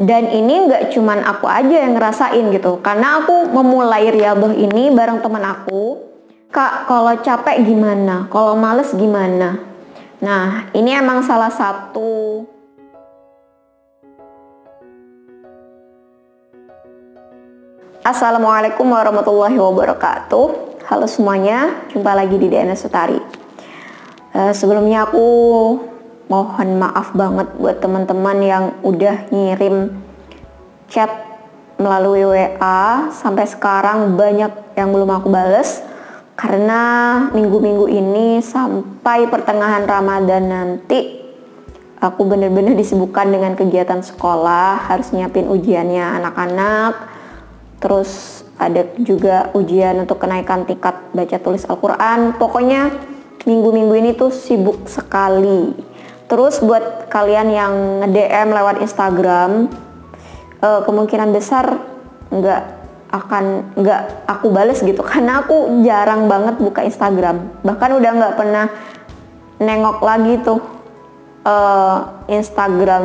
Dan ini nggak cuman aku aja yang ngerasain gitu, karena aku memulai riyadhah ini bareng teman aku. Kak, kalau capek gimana? Kalau males gimana? Nah, ini emang salah satu Assalamualaikum warahmatullahi wabarakatuh. Halo semuanya, jumpa lagi di DNS Utari. Sebelumnya aku mohon maaf banget buat teman-teman yang udah ngirim chat melalui WA. Sampai sekarang banyak yang belum aku bales, karena minggu-minggu ini sampai pertengahan Ramadan nanti aku bener-bener disibukkan dengan kegiatan sekolah, harus nyiapin ujiannya anak-anak. Terus ada juga ujian untuk kenaikan tingkat baca tulis Al-Quran. Pokoknya minggu-minggu ini tuh sibuk sekali. Terus buat kalian yang nge-DM lewat Instagram, kemungkinan besar nggak aku bales gitu, karena aku jarang banget buka Instagram. Bahkan udah nggak pernah nengok lagi tuh Instagram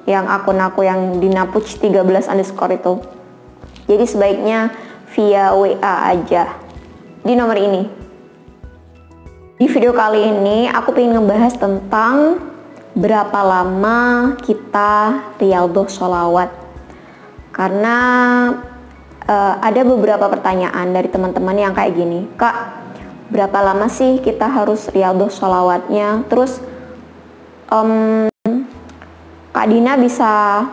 yang akun aku yang dinapuch13_ itu. Jadi sebaiknya via WA aja di nomor ini. Di video kali ini aku pengen ngebahas tentang berapa lama kita riyadhah sholawat. Karena ada beberapa pertanyaan dari teman-teman yang kayak gini, Kak, berapa lama sih kita harus riyadhah sholawatnya? Terus Kak Dina bisa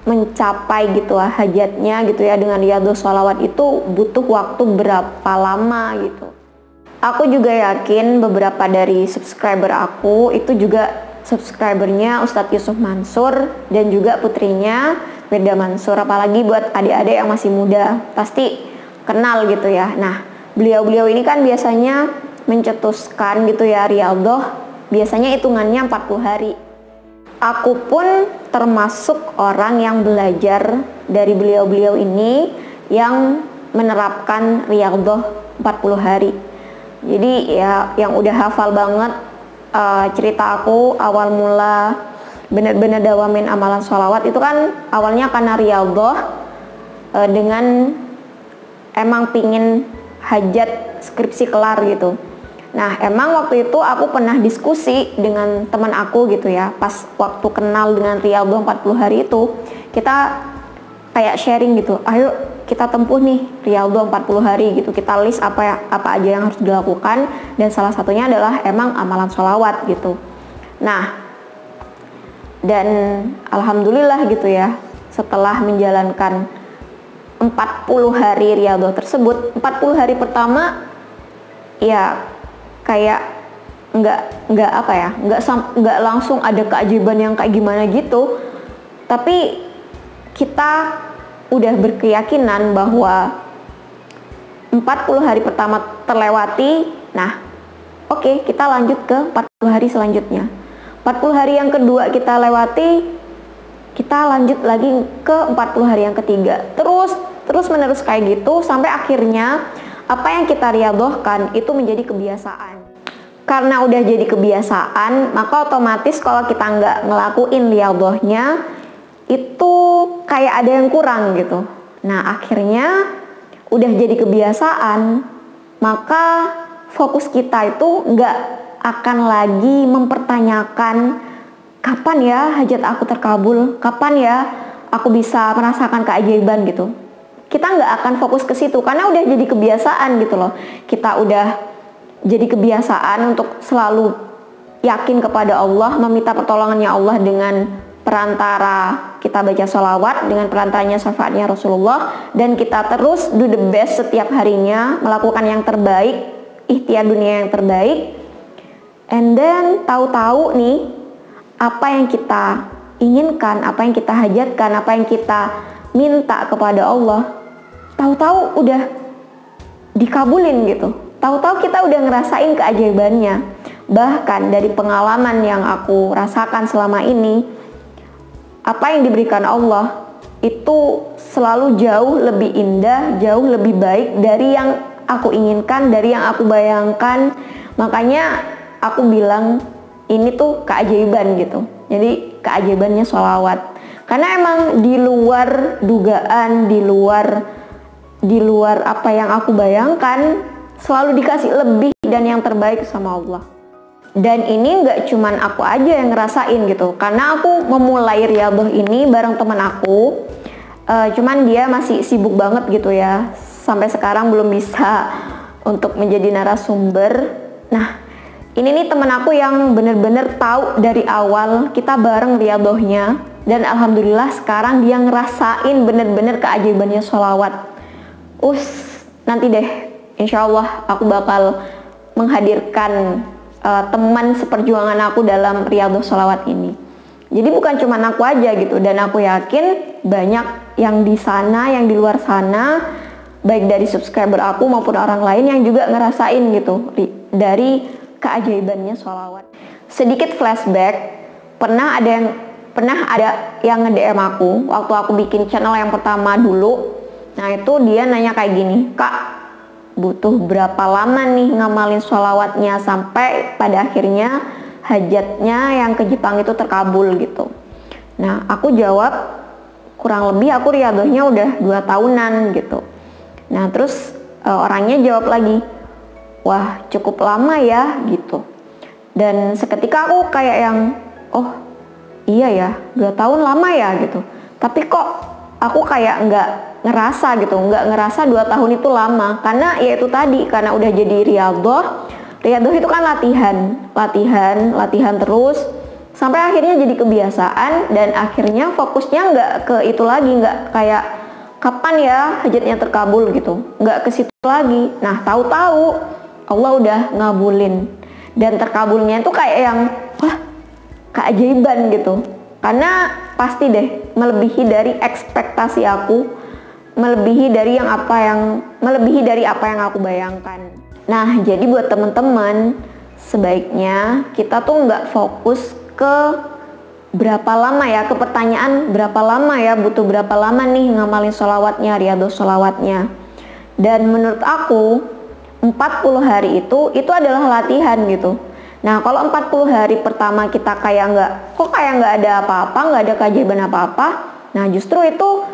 mencapai gitu hajatnya gitu ya dengan riyadhah sholawat itu butuh waktu berapa lama gitu. Aku juga yakin beberapa dari subscriber aku itu juga subscribernya Ustadz Yusuf Mansur dan juga putrinya Firda Mansur. Apalagi buat adik-adik yang masih muda pasti kenal gitu ya. Nah, beliau-beliau ini kan biasanya mencetuskan gitu ya riyadhah, biasanya hitungannya 40 hari. Aku pun termasuk orang yang belajar dari beliau-beliau ini yang menerapkan riyadhah 40 hari. Jadi ya yang udah hafal banget cerita aku awal mula benar-benar dawamin amalan sholawat itu kan awalnya karena riyadhah dengan emang pingin hajat skripsi kelar gitu. Nah emang waktu itu aku pernah diskusi dengan teman aku gitu ya, pas waktu kenal dengan riyadhah 40 hari itu kita kayak sharing gitu, ayo kita tempuh nih riyadhah 40 hari gitu, kita list apa aja yang harus dilakukan, dan salah satunya adalah emang amalan sholawat gitu. Nah, dan alhamdulillah gitu ya, setelah menjalankan 40 hari riyadhah tersebut, 40 hari pertama ya kayak nggak langsung ada keajaiban yang kayak gimana gitu, tapi kita udah berkeyakinan bahwa 40 hari pertama terlewati. Nah, oke, kita lanjut ke 40 hari selanjutnya. 40 hari yang kedua kita lewati, kita lanjut lagi ke 40 hari yang ketiga. Terus menerus kayak gitu sampai akhirnya apa yang kita riyadhahkan itu menjadi kebiasaan. Karena udah jadi kebiasaan, maka otomatis kalau kita nggak ngelakuin riyadhahnya itu kayak ada yang kurang gitu. Nah akhirnya udah jadi kebiasaan, maka fokus kita itu nggak akan lagi mempertanyakan kapan ya hajat aku terkabul, kapan ya aku bisa merasakan keajaiban gitu. Kita nggak akan fokus ke situ karena udah jadi kebiasaan gitu loh. Kita udah jadi kebiasaan untuk selalu yakin kepada Allah, meminta pertolongannya Allah dengan perantara kita baca sholawat, dengan perantaranya syafaatnya Rasulullah, dan kita terus do the best setiap harinya, melakukan yang terbaik, ikhtiar dunia yang terbaik. And then tahu-tahu nih apa yang kita inginkan, apa yang kita hajatkan, apa yang kita minta kepada Allah, tahu-tahu udah dikabulin gitu. Tahu-tahu kita udah ngerasain keajaibannya. Bahkan dari pengalaman yang aku rasakan selama ini, apa yang diberikan Allah itu selalu jauh lebih indah, jauh lebih baik dari yang aku inginkan, dari yang aku bayangkan. Makanya aku bilang ini tuh keajaiban gitu. Jadi keajaibannya sholawat. Karena emang di luar dugaan, di luar apa yang aku bayangkan, selalu dikasih lebih dan yang terbaik sama Allah. Dan ini nggak cuman aku aja yang ngerasain gitu, karena aku memulai Riyadhah ini bareng teman aku, cuman dia masih sibuk banget gitu ya, sampai sekarang belum bisa untuk menjadi narasumber. Nah, ini nih teman aku yang bener-bener tahu dari awal kita bareng Riyadhahnya, dan alhamdulillah sekarang dia ngerasain bener-bener keajaibannya sholawat. Nanti deh, insya Allah aku bakal menghadirkan teman seperjuangan aku dalam Riyadhah Sholawat ini. Jadi bukan cuma aku aja gitu, dan aku yakin banyak yang di sana, yang di luar sana, baik dari subscriber aku maupun orang lain yang juga ngerasain gitu dari keajaibannya sholawat. Sedikit flashback, pernah ada yang nge-DM aku waktu aku bikin channel yang pertama dulu. Nah itu dia nanya kayak gini, "Kak, butuh berapa lama nih ngamalin sholawatnya sampai pada akhirnya hajatnya yang ke Jepang itu terkabul gitu?" Nah aku jawab, kurang lebih aku Riyadhahnya udah 2 tahunan gitu. Nah terus orangnya jawab lagi, "Wah cukup lama ya," gitu. Dan seketika aku kayak yang, oh iya ya, 2 tahun lama ya gitu. Tapi kok aku kayak nggak ngerasa 2 tahun itu lama, karena ya itu tadi, karena udah jadi Riyadhah itu kan latihan terus sampai akhirnya jadi kebiasaan, dan akhirnya fokusnya nggak ke itu lagi, nggak kayak kapan ya hajatnya terkabul gitu, nggak ke situ lagi. Nah tahu-tahu Allah udah ngabulin, dan terkabulnya itu kayak yang wah keajaiban gitu, karena pasti deh melebihi dari ekspektasi aku, melebihi dari apa yang aku bayangkan. Nah jadi buat teman-teman, sebaiknya kita tuh nggak fokus ke berapa lama ya, ke pertanyaan berapa lama ya, butuh berapa lama nih ngamalin sholawatnya, Riyadhah sholawatnya. Dan menurut aku 40 hari itu adalah latihan gitu. Nah kalau 40 hari pertama kita kayak nggak ada apa-apa, nggak ada keajaiban apa-apa, nah justru itu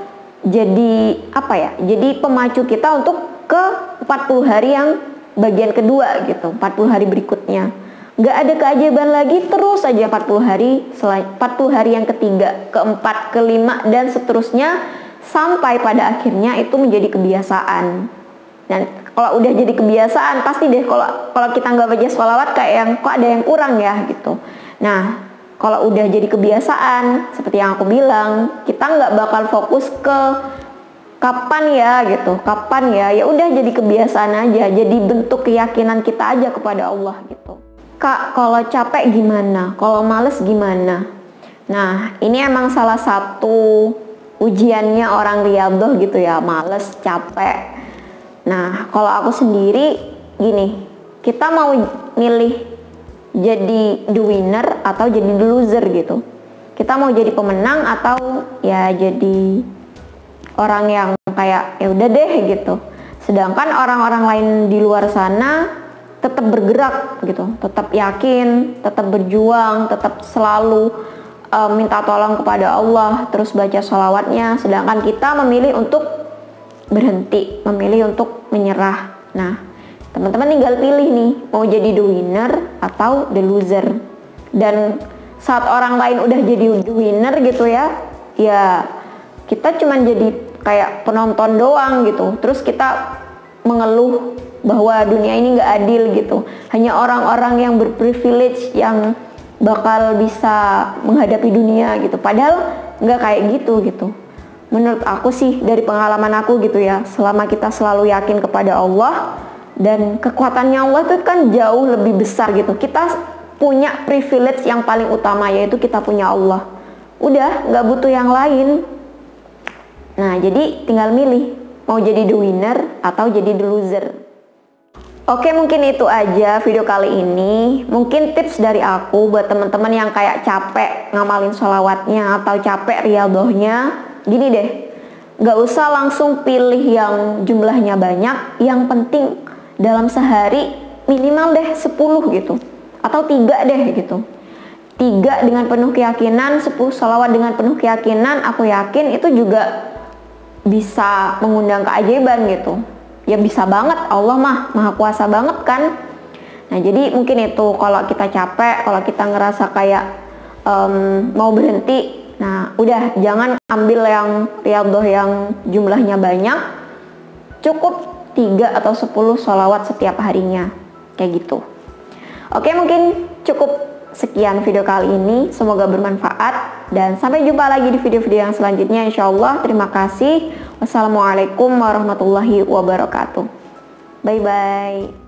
jadi jadi pemacu kita untuk ke 40 hari yang bagian kedua gitu, 40 hari berikutnya. Nggak ada keajaiban lagi, terus aja 40 hari, 40 hari yang ketiga, keempat, kelima, dan seterusnya, sampai pada akhirnya itu menjadi kebiasaan. Dan kalau udah jadi kebiasaan, pasti deh kalau kita nggak baca sholawat kayak yang kok ada yang kurang ya gitu. Nah kalau udah jadi kebiasaan, seperti yang aku bilang, kita nggak bakal fokus ke kapan ya gitu, ya udah jadi kebiasaan aja, jadi bentuk keyakinan kita aja kepada Allah gitu. "Kak, kalau capek gimana? Kalau males gimana?" Nah ini emang salah satu ujiannya orang Riyadhah gitu ya, males, capek. Nah kalau aku sendiri gini, kita mau milih jadi the winner atau jadi the loser gitu. Kita mau jadi pemenang atau ya jadi orang yang kayak ya udah deh gitu. Sedangkan orang-orang lain di luar sana tetap bergerak gitu, tetap yakin, tetap berjuang, tetap selalu minta tolong kepada Allah, terus baca sholawatnya. Sedangkan kita memilih untuk berhenti, memilih untuk menyerah. Nah teman-teman tinggal pilih nih, mau jadi the winner atau the loser. Dan saat orang lain udah jadi the winner gitu ya kita cuman jadi kayak penonton doang gitu. Terus kita mengeluh bahwa dunia ini nggak adil gitu, hanya orang-orang yang berprivilege yang bakal bisa menghadapi dunia gitu. Padahal nggak kayak gitu. Menurut aku sih, dari pengalaman aku gitu ya, selama kita selalu yakin kepada Allah, dan kekuatannya Allah itu kan jauh lebih besar gitu. Kita punya privilege yang paling utama, yaitu kita punya Allah. Udah, nggak butuh yang lain. Nah, jadi tinggal milih mau jadi the winner atau jadi the loser. Oke, mungkin itu aja video kali ini. Mungkin tips dari aku buat teman-teman yang kayak capek ngamalin sholawatnya atau capek Riyadhahnya. Gini deh, nggak usah langsung pilih yang jumlahnya banyak. Yang penting dalam sehari minimal deh 10 gitu, atau 3 deh gitu. 3 dengan penuh keyakinan, 10 sholawat dengan penuh keyakinan, aku yakin itu juga bisa mengundang keajaiban gitu. Ya bisa banget, Allah mah maha kuasa banget kan. Nah jadi mungkin itu, kalau kita capek, kalau kita ngerasa kayak mau berhenti, nah udah jangan ambil yang riyadhah yang jumlahnya banyak, cukup 3 atau 10 sholawat setiap harinya, kayak gitu. Oke, mungkin cukup sekian video kali ini, semoga bermanfaat dan sampai jumpa lagi di video-video yang selanjutnya insyaallah. Terima kasih. Wassalamualaikum warahmatullahi wabarakatuh. Bye bye.